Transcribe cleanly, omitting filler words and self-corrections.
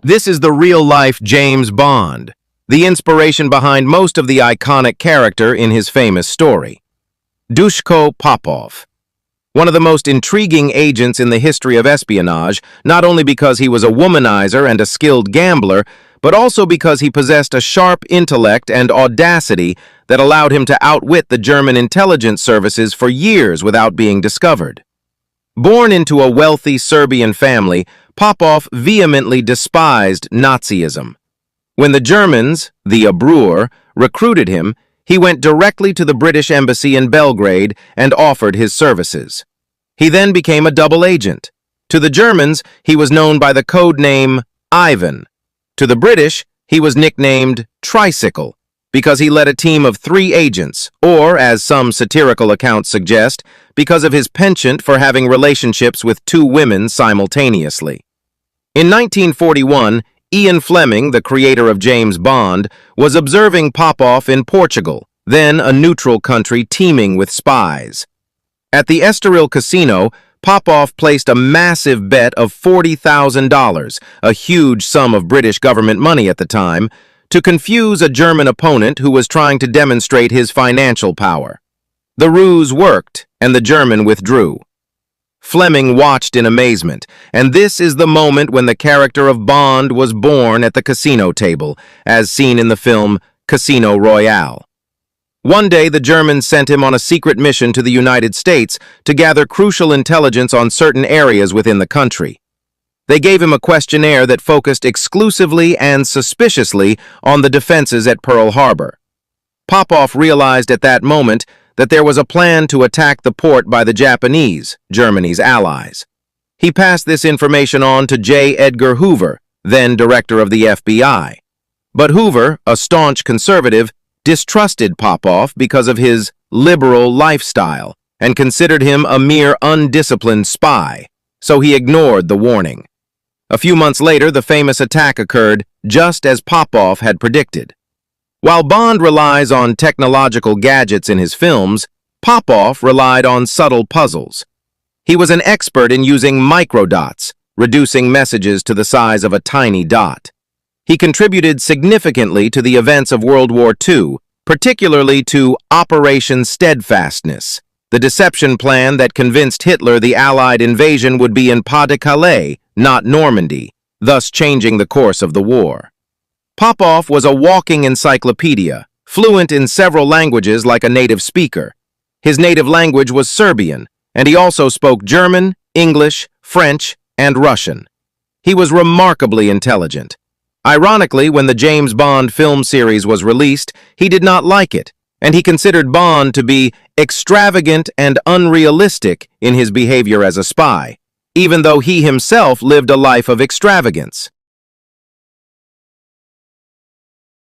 This is the real-life James Bond, the inspiration behind most of the iconic character in his famous story. Dushko Popov, one of the most intriguing agents in the history of espionage, not only because he was a womanizer and a skilled gambler, but also because he possessed a sharp intellect and audacity that allowed him to outwit the German intelligence services for years without being discovered. Born into a wealthy Serbian family, Popov vehemently despised Nazism. When the Germans, the Abruer, recruited him, he went directly to the British embassy in Belgrade and offered his services. He then became a double agent. To the Germans, he was known by the code name Ivan. To the British, he was nicknamed Tricycle, because he led a team of 3 agents, or, as some satirical accounts suggest, because of his penchant for having relationships with 2 women simultaneously. In 1941, Ian Fleming, the creator of James Bond, was observing Popov in Portugal, then a neutral country teeming with spies. At the Estoril Casino, Popov placed a massive bet of $40,000, a huge sum of British government money at the time, to confuse a German opponent who was trying to demonstrate his financial power. The ruse worked, and the German withdrew. Fleming watched in amazement, and this is the moment when the character of Bond was born at the casino table, as seen in the film Casino Royale. One day, the Germans sent him on a secret mission to the United States to gather crucial intelligence on certain areas within the country. They gave him a questionnaire that focused exclusively and suspiciously on the defenses at Pearl Harbor. Popov realized at that moment that there was a plan to attack the port by the Japanese, Germany's allies. He passed this information on to J. Edgar Hoover, then director of the FBI. But Hoover, a staunch conservative, distrusted Popov because of his liberal lifestyle and considered him a mere undisciplined spy, so he ignored the warning. A few months later, the famous attack occurred, just as Popov had predicted. While Bond relies on technological gadgets in his films, Popov relied on subtle puzzles. He was an expert in using microdots, reducing messages to the size of a tiny dot. He contributed significantly to the events of World War II, particularly to Operation Steadfastness, the deception plan that convinced Hitler the Allied invasion would be in Pas-de-Calais, not Normandy, thus changing the course of the war. Popov was a walking encyclopedia, fluent in several languages like a native speaker. His native language was Serbian, and he also spoke German, English, French, and Russian. He was remarkably intelligent. Ironically, when the James Bond film series was released, he did not like it, and he considered Bond to be extravagant and unrealistic in his behavior as a spy, even though he himself lived a life of extravagance.